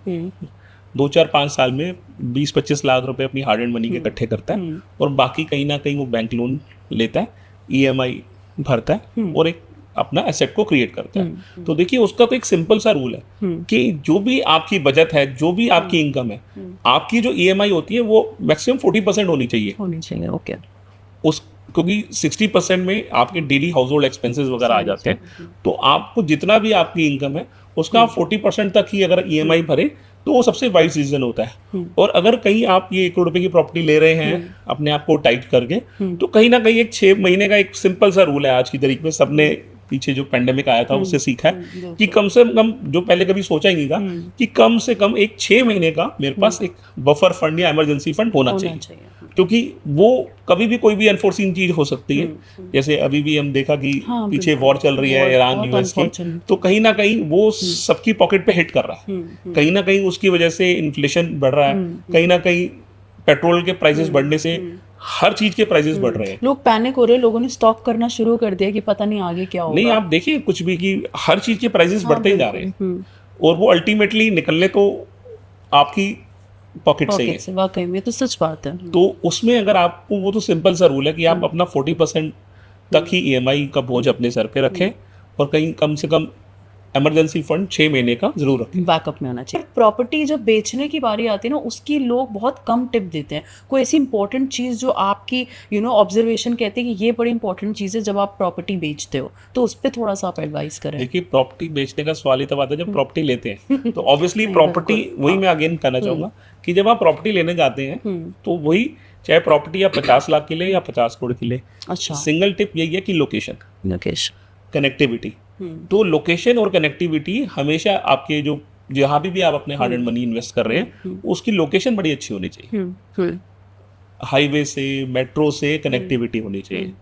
2-4-5 साल में 20-25 लाख रुपए अपनी हार्ड एंड मनी के इकट्ठे करता है और बाकी कहीं ना कहीं वो बैंक लोन लेता है, ईएमआई भरता है और एक अपना एसेट को क्रिएट करता है। तो देखिए उसका तो एक सिंपल सा रूल है कि जो भी आपकी बचत है, जो भी आपकी इनकम है, आपकी जो ईएमआई होती है वो मैक्सिमम 40% होनी चाहिए। ओके। उस क्योंकि 60% में आपके डेली हाउस होल्ड एक्सपेंसेस वगैरह आ जाते हैं, तो आपको जितना भी आपकी इनकम है उसका आप 40% तक ही अगर ईएमआई भरे तो वो सबसे वाइज डिसीजन होता है। और अगर कहीं आप ये 1 करोड़ रुपए की प्रॉपर्टी ले रहे हैं अपने आप को टाइट करके, तो कहीं ना कहीं एक 6 महीने का एक सिंपल सा रूल है आज की तारीख में, सबने पीछे जो पेंडेमिक आया था उससे सीखा है कि कम से कम, जो पहले कभी सोचा ही नहीं था, कि कम से कम एक 6 महीने का मेरे पास एक बफर फंड या इमरजेंसी फंड होना चाहिए। क्योंकि वो कभी भी कोई भी अनफोर्सीन चीज हो सकती है, जैसे अभी भी हम देखा कि पीछे वॉर चल रही है ईरान यूएस की, तो कहीं ना कहीं वो सबकी पॉकेट पे हिट कर रहा है। कहीं ना कहीं उसकी वजह से इन्फ्लेशन बढ़ रहा है, कहीं ना कहीं पेट्रोल के प्राइसेस बढ़ने से हर चीज के प्राइसेस बढ़ रहे हैं। लोग पैनिक हो रहे हैं, लोगों ने स्टॉक करना शुरू कर दिया कि पता नहीं आगे क्या होगा। नहीं, आप देखिए कुछ भी कि हर चीज के प्राइसेस बढ़ते ही जा रहे हैं और वो अल्टीमेटली निकलने तो आपकी पॉकेट से ही है। वाकई में तो सच बात है। तो उसमें अगर आपको, वो तो सिंपल सा रूल है कि आप अपना 40% तक ही ईएमआई का बोझ अपने सर पे रखें और कहीं कम से कम इमरजेंसी फंड 6 महीने का जरूर रखें, बैकअप में होना चाहिए। प्रॉपर्टी जब बेचने की बारी आती है ना, उसकी लोग बहुत कम टिप देते हैं। कोई ऐसी इंपॉर्टेंट चीज़ जो आपकी ऑब्जर्वेशन कहते हैं कि ये बड़ी इंपॉर्टेंट चीज़ है जब आप प्रॉपर्टी बेचते हो, तो उस पर थोड़ा सा आप एडवाइस करें। देखिए प्रॉपर्टी बेचने का सवाल ही तब आता है जब प्रॉपर्टी लेते हैं। तो ऑब्वियसली प्रॉपर्टी, वही मैं अगेन कहना चाहूँगा कि जब आप प्रॉपर्टी लेने जाते हैं तो वही, चाहे प्रॉपर्टी या 50 लाख की ले या 50 करोड़ की ले, अच्छा, सिंगल टिप यही है कि लोकेशन, कनेक्टिविटी। तो लोकेशन और कनेक्टिविटी हमेशा आपके जो जहाँ भी आप अपने हार्ड एंड मनी इन्वेस्ट कर रहे हैं उसकी लोकेशन बड़ी अच्छी होनी चाहिए। हाईवे से, मेट्रो से कनेक्टिविटी होनी चाहिए,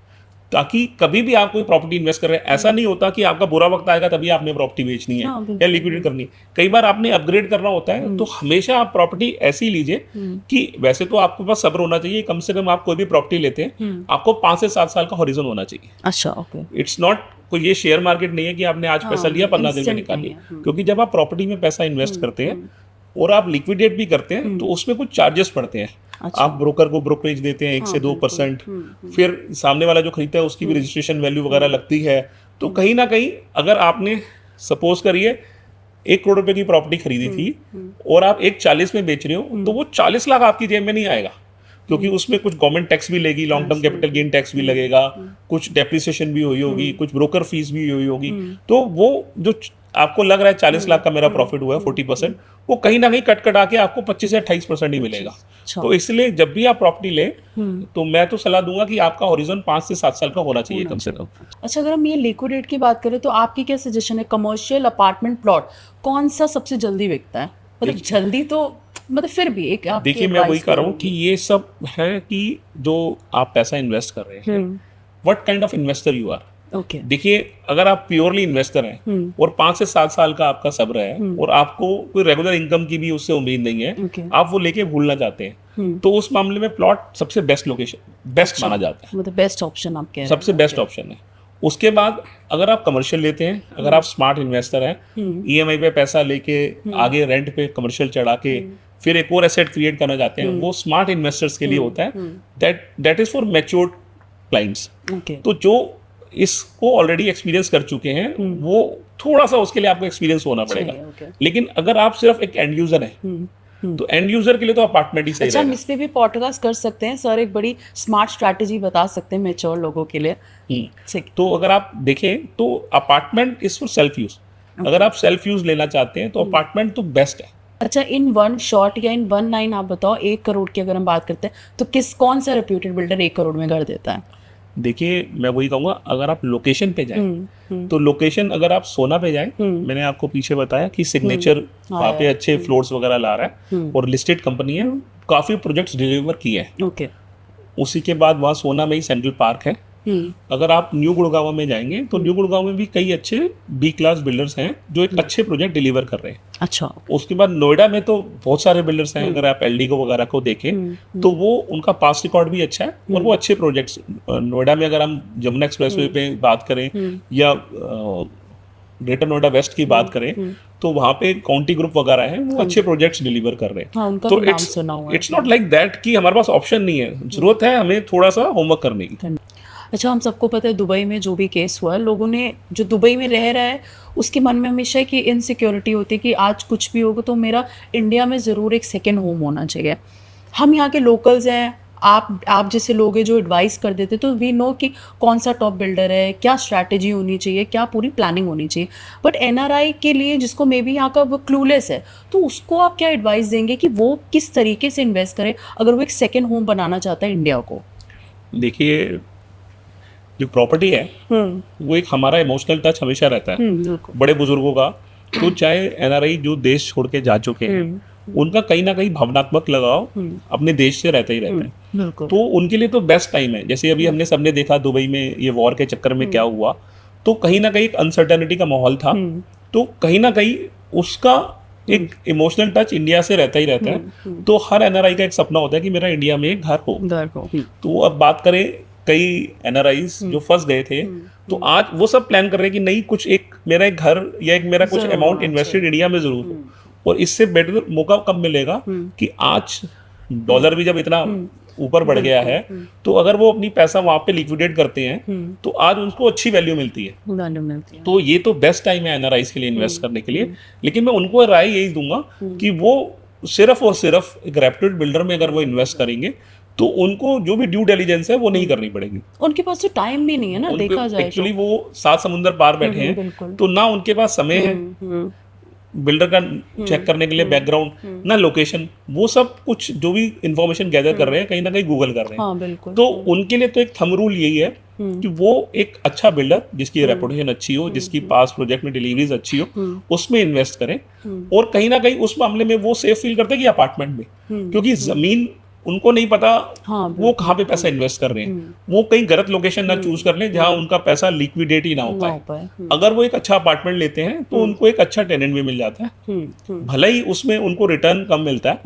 ताकि कभी भी आप कोई प्रॉपर्टी इन्वेस्ट कर रहे हैं, ऐसा नहीं होता कि आपका बुरा वक्त आएगा तभी आपने प्रॉपर्टी बेचनी है या लिक्विडेट करनी है। कई बार आपने अपग्रेड करना होता है, तो हमेशा आप प्रॉपर्टी ऐसी लीजिए कि वैसे तो आपके पास सब्र होना चाहिए, कम से कम आप कोई भी प्रॉपर्टी लेते हैं आपको 5 से 7 साल का हॉरिजन होना चाहिए। अच्छा, ओके। इट्स नॉट कोई ये शेयर मार्केट नहीं है कि आपने आज पैसा लिया 15 दिन में निकाल लिया, क्योंकि जब आप प्रॉपर्टी में पैसा इन्वेस्ट करते हैं और आप लिक्विडेट भी करते हैं तो उसमें कुछ चार्जेस पड़ते हैं। अच्छा। आप ब्रोकर को ब्रोकरेज देते हैं 1 से 2%, फिर सामने वाला जो खरीदता है उसकी भी रजिस्ट्रेशन वैल्यू वगैरह लगती है। तो कहीं ना कहीं अगर आपने सपोज करिए 1 करोड़ रुपए की प्रॉपर्टी खरीदी थी और आप 1.40 में बेच रहे हो, तो वो 40 लाख आपकी जेब में नहीं आएगा, क्योंकि उसमें कुछ गवर्नमेंट टैक्स भी लेगी, long term capital gain tax भी लगेगा, कुछ डेप्रिसिएशन भी हुई होगी, कुछ ब्रोकर फीस भी हुई होगी। तो वो जो आपको लग रहा है 40 लाख का मेरा प्रॉफिट हुआ है 40%, वो कहीं ना कहीं कट के आपको 25 से 28% ही मिलेगा। तो इसलिए जब भी आप प्रॉपर्टी ले तो मैं तो सलाह दूंगा कि आपका हॉरिजन 5 से 7 साल का होना चाहिए कम से कम। अच्छा, अगर हम ये लिक्विडेट की बात करें तो आपकी क्या सजेशन है? कमर्शियल, अपार्टमेंट, प्लॉट, कौन सा सबसे जल्दी बिकता है? मतलब जल्दी तो, मतलब फिर भी एक, देखिए मैं वही कर रहा हूँ कि ये सब है कि जो आप पैसा इन्वेस्ट कर रहे हैं, what kind of investor you are. Okay. देखिए अगर आप प्योरली इन्वेस्टर हैं और 5 से 7 साल का आपका सब्र है और आपको कोई रेगुलर इनकम की भी उससे उम्मीद नहीं है, आप वो लेके भूलना चाहते हैं, तो उस मामले में प्लॉट सबसे बेस्ट लोकेशन, बेस्ट माना जाता है, मतलब बेस्ट ऑप्शन आप कह रहे हैं। सबसे बेस्ट ऑप्शन है। उसके बाद अगर आप कमर्शियल लेते हैं, अगर आप स्मार्ट इन्वेस्टर हैं, ईएमआई पे पैसा लेके आगे रेंट पे कमर्शियल चढ़ा के फिर एक और एसेट क्रिएट करना चाहते हैं, वो स्मार्ट इन्वेस्टर्स के लिए होता है। That is for matured clients. तो जो इसको ऑलरेडी एक्सपीरियंस कर चुके हैं, वो थोड़ा सा उसके लिए आपको एक्सपीरियंस होना पड़ेगा। लेकिन अगर आप सिर्फ एक एंड यूजर हैं तो एंड यूजर के लिए तो अपार्टमेंट ही सही अच्छा, हम रहेगा। इस पे भी पॉडकास्ट कर सकते हैं सर, एक बड़ी स्मार्ट स्ट्रैटेजी बता सकते हैं मैच्योर लोगों के लिए। ठीक। तो अगर आप देखें तो apartment is for self use. अगर आप सेल्फ यूज लेना चाहते हैं तो अपार्टमेंट तो बेस्ट है। अच्छा, इन वन शॉट या इन वन लाइन आप बताओ, 1 करोड़ की अगर हम बात करते हैं तो कौन सा रेप्यूटेड बिल्डर 1 करोड़ में घर देता है? देखिए मैं वही कहूँगा, अगर आप लोकेशन पे जाएं तो लोकेशन अगर आप सोना पे जाएं, मैंने आपको पीछे बताया कि सिग्नेचर वहाँ पे अच्छे फ्लोर्स वगैरह ला रहा है और लिस्टेड कंपनी है, काफ़ी प्रोजेक्ट्स डिलीवर किए हैं। ओके। उसी के बाद वहाँ सोना में ही सेंट्रल पार्क है। अगर आप न्यू गुड़गांव में जाएंगे तो न्यू गुड़गांव में भी कई अच्छे बी क्लास बिल्डर्स हैं जो एक अच्छे प्रोजेक्ट डिलीवर कर रहे हैं। अच्छा। उसके बाद नोएडा में तो बहुत सारे बिल्डर्स हैं, अगर आप एलडीगो वगैरह को देखें तो वो उनका पास रिकॉर्ड भी अच्छा है और वो अच्छे प्रोजेक्ट्स। नोएडा में अगर हम जमुना एक्सप्रेसवे पे बात करें या ग्रेटर नोएडा वेस्ट की बात करें तो वहाँ पे काउंटी ग्रुप वगैरह हैं, वो अच्छे प्रोजेक्ट्स डिलीवर कर रहे हैं। हाँ, उनका तो भी नाम सुना हुआ है। इट्स नॉट लाइक दैट कि हमारे पास ऑप्शन नहीं है, जरूरत है हमें थोड़ा सा होमवर्क करने की। अच्छा, हम सबको पता है दुबई में जो भी केस हुआ है, लोगों ने जो दुबई में रह रहा है उसके मन में हमेशा की इनसिक्योरिटी होती है कि आज कुछ भी होगा तो मेरा इंडिया में ज़रूर एक सेकेंड होम होना चाहिए। हम यहाँ के लोकल्स हैं, आप जैसे लोग हैं जो एडवाइस कर देते, तो वी नो कि कौन सा टॉप बिल्डर है, क्या स्ट्रैटेजी होनी चाहिए, क्या पूरी प्लानिंग होनी चाहिए। बट एनआरआई के लिए जिसको मे बी यहाँ का वो क्लूलेस है, तो उसको आप क्या एडवाइस देंगे कि वो किस तरीके से इन्वेस्ट करे अगर वो एक सेकेंड होम बनाना चाहता है इंडिया को? देखिए, जो प्रॉपर्टी है वो एक हमारा इमोशनल टच हमेशा रहता है बड़े बुजुर्गों का। तो चाहे एनआरआई जो देश छोड़ के जा चुके हैं उनका कहीं ना कहीं भावनात्मक लगाव अपने देश से रहता ही रहता है। तो उनके लिए तो बेस्ट टाइम है। जैसे अभी हमने सबने देखा दुबई में ये वॉर के चक्कर में क्या हुआ, तो कहीं ना कहीं एक अनसर्टेनिटी का माहौल था। तो कहीं ना कहीं उसका एक इमोशनल टच इंडिया से रहता ही रहता है। तो हर एनआरआई का एक सपना होता है कि मेरा इंडिया में एक घर हो। तो अब बात करें कई एनआरआईज जो फंस गए थे, तो आज वो सब प्लान कर रहे हैं कि नहीं, कुछ एक मेरा एक घर या एक मेरा कुछ अमाउंट इन्वेस्टेड इंडिया में जरूर हो। और इससे बेटर मौका कब मिलेगा कि आज डॉलर भी जब इतना ऊपर बढ़ गया है, तो अगर वो अपनी पैसा वहां पे लिक्विडेट करते हैं तो आज उनको अच्छी वैल्यू मिलती है। तो ये तो बेस्ट टाइम है एनआरआईज के लिए इन्वेस्ट करने के लिए। लेकिन मैं उनको राय यही दूंगा कि वो सिर्फ और सिर्फ एक रेप्यूटेड बिल्डर में अगर वो इन्वेस्ट करेंगे तो उनको जो भी ड्यू डिलिजेंस है वो नहीं करनी पड़ेगी। उनके पास तो टाइम भी नहीं है ना, देखा जाए एक्चुअली वो 7 समुंदर पार बैठे हैं, तो ना उनके पास समय है बिल्डर का चेक करने के लिए बैकग्राउंड, ना लोकेशन। वो सब कुछ जो भी इंफॉर्मेशन गैदर कर रहे हैं कहीं ना कहीं गूगल कर रहे हैं। हाँ, बिल्कुल। तो उनके लिए तो एक थंब रूल यही है कि वो एक अच्छा बिल्डर जिसकी रेपुटेशन अच्छी हो, जिसकी पास प्रोजेक्ट में डिलीवरीज अच्छी हो, उसमें इन्वेस्ट करें। और कहीं ना कहीं उस मामले में वो सेफ फील करते हैं कि अपार्टमेंट में, क्योंकि जमीन उनको नहीं पता वो कहाँ पे पैसा इन्वेस्ट कर रहे हैं। वो कहीं गलत लोकेशन ना चूज कर लें जहाँ उनका पैसा लिक्विडेट ही ना हो पाए। अगर वो एक अच्छा अपार्टमेंट लेते हैं तो उनको एक अच्छा टेनेंट भी मिल जाता है, भले ही उसमें उनको रिटर्न कम मिलता है,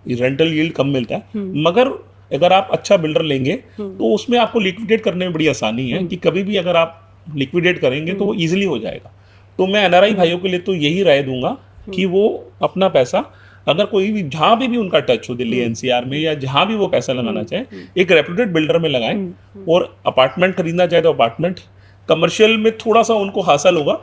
रेंटल यील्ड कम मिलता है, मगर अगर आप अच्छा बिल्डर लेंगे तो उसमें आपको लिक्विडेट करने में बड़ी आसानी है कि कभी भी अगर आप लिक्विडेट करेंगे तो वो ईजिली हो जाएगा। तो मैं एनआरआई भाइयों के लिए तो यही राय दूंगा कि वो अपना पैसा, अगर कोई भी जहाँ भी उनका टच हो, दिल्ली एनसीआर में या जहाँ भी वो पैसा लगाना चाहे, एक रेप्यूटेड बिल्डर में लगाएं। और अपार्टमेंट खरीदना चाहे तो अपार्टमेंट, कमर्शियल में थोड़ा सा उनको हासिल होगा,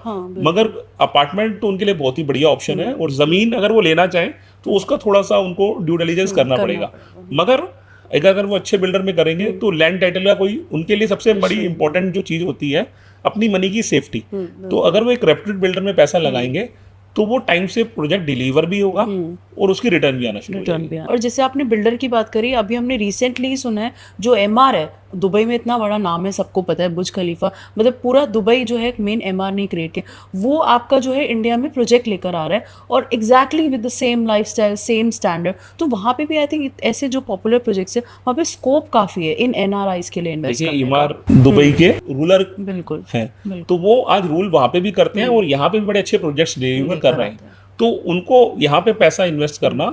मगर अपार्टमेंट तो उनके लिए बहुत ही बढ़िया ऑप्शन है। और जमीन अगर वो लेना चाहें तो उसका थोड़ा सा उनको ड्यू डिलिजेंस करना पड़ेगा, मगर अगर वो अच्छे बिल्डर में करेंगे तो लैंड टाइटल का कोई उनके लिए सबसे बड़ी इंपॉर्टेंट जो चीज होती है अपनी मनी की सेफ्टी। तो अगर वो एक रेप्यूटेड बिल्डर में पैसा लगाएंगे तो वो टाइम से प्रोजेक्ट डिलीवर भी होगा और उसकी रिटर्न भी आना शुरू हो जाएगी। और जैसे आपने बिल्डर की बात करी, अभी हमने रिसेंटली ही सुना है जो एमआर है, दुबई में इतना बड़ा नाम है, सबको पता है, बुर्ज खलीफा, मतलब पूरा दुबई जो है एक मेन एमआर ने क्रिएट किया, वो आपका जो है इंडिया में प्रोजेक्ट लेकर आ रहा है और exactly with the same lifestyle, same standard. तो वहाँ पे भी आई थिंक ऐसे जो पॉपुलर प्रोजेक्ट्स है वहाँ पे स्कोप काफी है इन एनआरआईज के लिए इन्वेस्ट करने का। एमआर दुबई के रूलर बिल्कुल है, तो वो आज रूल वहाँ पे भी करते हैं और यहाँ पे भी बड़े अच्छे प्रोजेक्ट्स डिलीवर कर रहे हैं। तो उनको यहाँ पे पैसा इन्वेस्ट करना,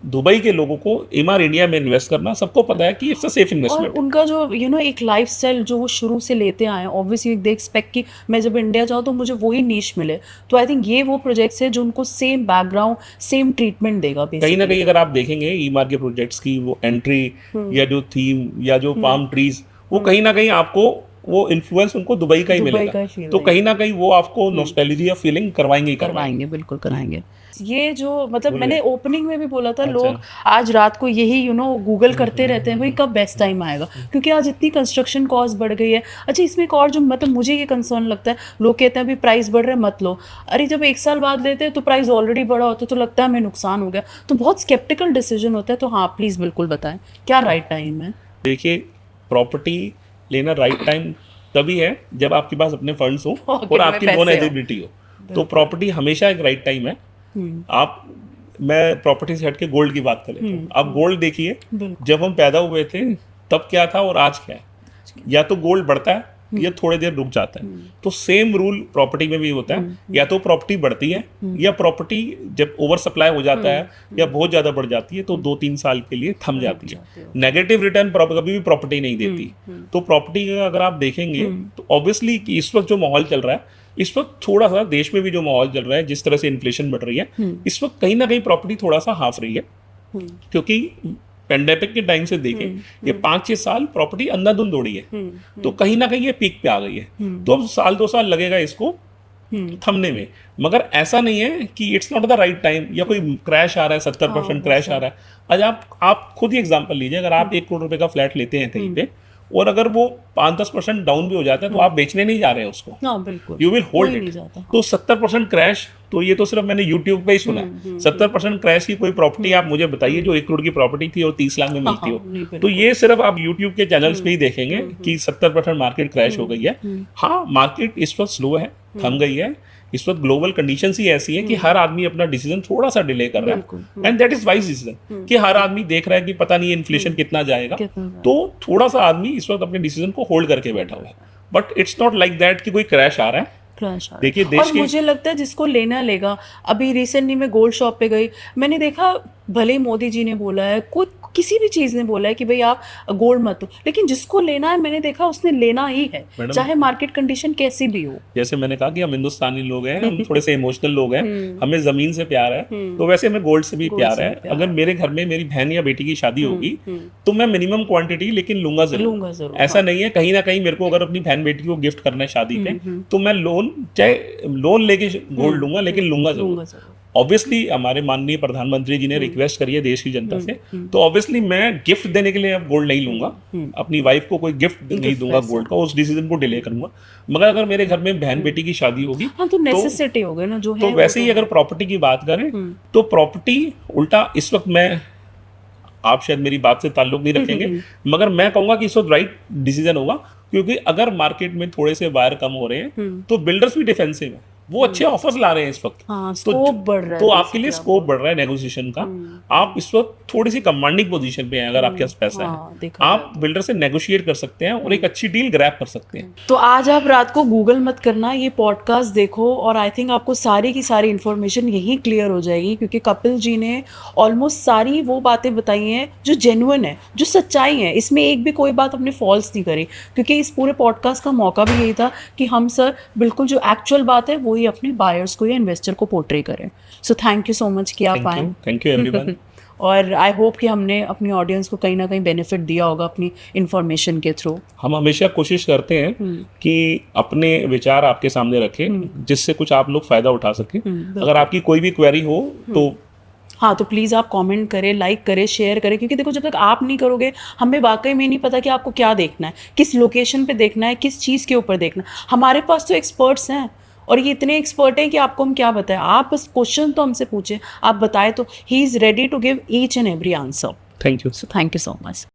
दुबई के लोगों को एमआर इंडिया में इन्वेस्ट करना, सबको पता है कि इट्स अ सेफ इन्वेस्टमेंट। और उनका जो एक लाइफस्टाइल जो वो शुरू से लेते आए हैं, ऑब्वियसली दे एक्सपेक्ट कि मैं जब इंडिया जाऊँ तो मुझे वही नीश मिले। तो आई थिंक ये वो प्रोजेक्ट्स है जो उनको सेम बैकग्राउंड, सेम ट्रीटमेंट देगा। कहीं ना कहीं अगर आप देखेंगे एमआर के प्रोजेक्ट्स की वो एंट्री या जो थीम या जो पाम ट्रीज, वो कहीं ना कहीं आपको वो इन्फ्लुएंस उनको दुबई का ही दुबई मिलेगा। का feel तो कहीं ना कहीं वो आपको नॉस्टैल्जिया फीलिंग करवाएंगे ही करवाएंगे। करवाएंगे, बिल्कुल कराएंगे। ये जो मतलब बोलिए। मैंने ओपनिंग में भी बोला था, अच्छा। लोग आज रात को यही गूगल करते रहते हैं भाई कब बेस्ट टाइम आएगा, क्योंकि आज इतनी कंस्ट्रक्शन कॉस्ट बढ़ गई है। अच्छा, इसमें एक और जो मतलब मुझे ये कंसर्न लगता है, लोग कहते हैं अभी प्राइस बढ़ रहा है मत लो। अरे जब 1 साल बाद लेते हैं तो प्राइस ऑलरेडी बढ़ा होता है, तो लगता है हमें नुकसान हो गया, तो बहुत स्केप्टिकल डिसीजन होता है। तो हाँ, प्लीज़ बिल्कुल बताएं क्या राइट टाइम है। देखिए, प्रॉपर्टी लेना राइट टाइम तभी है जब आपके पास अपने फंड्स हो Okay, और आपकी पैसे नॉन हो। एलिजिबिलिटी हो। तो प्रॉपर्टी हमेशा एक राइट टाइम है। आप मैं प्रॉपर्टी से हट के गोल्ड की बात कर लेता हूँ। आप गोल्ड देखिए, बिल्कुल। जब हम पैदा हुए थे तब क्या था और आज क्या है। या तो गोल्ड बढ़ता है या थोड़ी देर रुक जाता है। तो सेम रूल प्रॉपर्टी में भी होता है, या तो प्रॉपर्टी बढ़ती है या प्रॉपर्टी जब ओवर सप्लाई हो जाता है या बहुत ज़्यादा बढ़ जाती है तो 2-3 साल के लिए थम जाती है। नेगेटिव रिटर्न कभी भी प्रॉपर्टी नहीं देती। तो प्रॉपर्टी का अगर आप देखेंगे तो ऑब्वियसली कि इस वक्त जो माहौल चल रहा है, इस वक्त थोड़ा सा देश में भी जो माहौल चल रहा है, जिस तरह से इन्फ्लेशन बढ़ रही है, इस वक्त कहीं ना कहीं प्रॉपर्टी थोड़ा सा हाफ रही है। क्योंकि पेंडेमिक के टाइम से देखें, ये 5-6 साल प्रॉपर्टी अंधाधुंध दौड़ी है। तो कहीं ना कहीं ये पीक पे आ गई है। तो अब 1-2 साल लगेगा इसको थमने में। मगर ऐसा नहीं है कि it's not the right time या कोई क्रैश आ रहा है, 70% क्रैश आ रहा है। आज आप खुद ही एग्जांपल लीजिए, अगर आप 1 करोड़ रुपए का फ्लैट लेते हैं कहीं पे और अगर वो 5-10% डाउन भी हो जाता है तो आप बेचने नहीं जा रहे हैं उसको, हाँ बिल्कुल, यू विल होल्ड कोई नहीं इट। जाता। तो 70% क्रैश, तो ये तो सिर्फ मैंने यूट्यूब पे ही सुना है। 70% क्रैश की कोई प्रॉपर्टी आप मुझे बताइए जो 1 करोड़ की प्रॉपर्टी थी और 30 लाख में मिलती नहीं, हो। बिल्कुल। तो ये सिर्फ आप यूट्यूब के चैनल्स पे ही देखेंगे कि 70% मार्केट क्रैश हो गई है। हाँ, मार्केट इस वक्त स्लो है, थम गई है। इस वक्त ग्लोबल कंडीशंस ही ऐसी है कि हर आदमी अपना डिसीजन थोड़ा सा डिले कर रहा है, and that is wise decision कि हर आदमी देख रहा है कि पता नहीं इन्फ्लेशन कितना जाएगा, तो थोड़ा सा आदमी इस वक्त अपने डिसीजन को होल्ड करके बैठा हुआ है। But it's not like that कि कोई क्रैश आ रहा है। क्रैश आ रहा है। देखिए, देश और के मुझे लगता है जिसको लेना लेगा। अभी रिसेंटली मैं गोल्ड शॉप पे गई, मैंने देखा भले ही मोदी जी ने बोला है, कुछ किसी भी चीज़ ने बोला है कि भाई आप गोल्ड मत लो, लेकिन जिसको लेना है मैंने देखा उसने लेना ही है, मैडम, चाहे मार्केट कंडीशन कैसी भी हो। जैसे मैंने कहा कि हम हिंदुस्तानी लोग हैं, हम थोड़े से इमोशनल लोग हैं, हमें जमीन से प्यार है, तो वैसे हमें गोल्ड से भी प्यार है। अगर मेरे घर में मेरी बहन या बेटी की शादी होगी तो मैं मिनिमम क्वांटिटी लेकिन लूंगा जरूर। ऐसा नहीं है कहीं ना कहीं मेरे को अगर अपनी बहन बेटी को गिफ्ट करना है शादी पे तो मैं चाहे लोन लेके गोल्ड लूंगा, लेकिन लूंगा जरूर। ऑब्वियसली हमारे माननीय प्रधानमंत्री जी ने रिक्वेस्ट करी है देश की जनता से, तो ऑब्वियसली मैं गिफ्ट देने के लिए अब गोल्ड नहीं लूंगा, अपनी वाइफ को कोई गिफ्ट नहीं दूंगा गोल्ड का, उस डिसीजन को डिले करूंगा। मगर अगर मेरे घर में बहन बेटी की शादी होगी, हाँ, तो नेसेसिटी हो गई ना जो है। तो वैसे ही अगर प्रॉपर्टी की बात करें तो प्रॉपर्टी उल्टा इस वक्त मैं, आप शायद मेरी बात से ताल्लुक नहीं रखेंगे, मगर मैं कहूंगा कि इस वक्त राइट डिसीजन होगा, क्योंकि अगर मार्केट में थोड़े से बायर कम हो रहे हैं तो बिल्डर्स भी डिफेंसिव है, वो अच्छे ऑफर्स ला रहे हैं इस वक्त। हाँ, स्कोप बढ़ रहा है, तो आपके लिए स्कोप बढ़ रहा है नेगोशिएशन का। आप इस वक्त थोड़ी सी कमांडिंग पोजीशन पे हैं, अगर आपके पास पैसा है आप बिल्डर से नेगोशिएट कर सकते हैं और एक अच्छी डील ग्रैब कर सकते हैं। तो आज आप रात को गूगल मत करना, ये पॉडकास्ट देखो और आई थिंक आपको सारी की सारी इन्फॉर्मेशन यही क्लियर हो जाएगी, क्योंकि कपिल जी ने ऑलमोस्ट सारी वो बातें बताई हैं जो जेन्युइन है, जो सच्चाई है। इसमें एक भी कोई बात अपने फॉल्स नहीं करी, क्योंकि इस पूरे पॉडकास्ट का मौका भी यही था कि हम सर बिल्कुल जो एक्चुअल बात है वही अपने बायर्स को या इन्वेस्टर को पोर्ट्रे करें। सो थैंक यू सो मच कि आप आए। Thank you everyone. और आई होप कि हमने अपनी ऑडियंस को कहीं ना कहीं बेनिफिट दिया होगा अपनी इन्फॉर्मेशन के थ्रू। हम हमेशा कोशिश करते हैं कि अपने विचार आपके सामने रखें जिससे कुछ आप लोग फायदा उठा सकें। अगर आपकी कोई भी क्वेरी हो तो हाँ, तो प्लीज़ आप कमेंट करें, लाइक करें, शेयर करें, क्योंकि देखो जब तक आप नहीं करोगे हमें वाकई में नहीं पता कि आपको क्या देखना है, किस लोकेशन पे देखना है, किस चीज़ के ऊपर देखना है। हमारे पास तो एक्सपर्ट्स हैं और ये इतने एक्सपर्ट हैं कि आपको हम क्या बताएं। आप बस क्वेश्चन तो हमसे पूछें, आप बताएं तो he is ready to give each and every answer. Thank you. So thank you so much.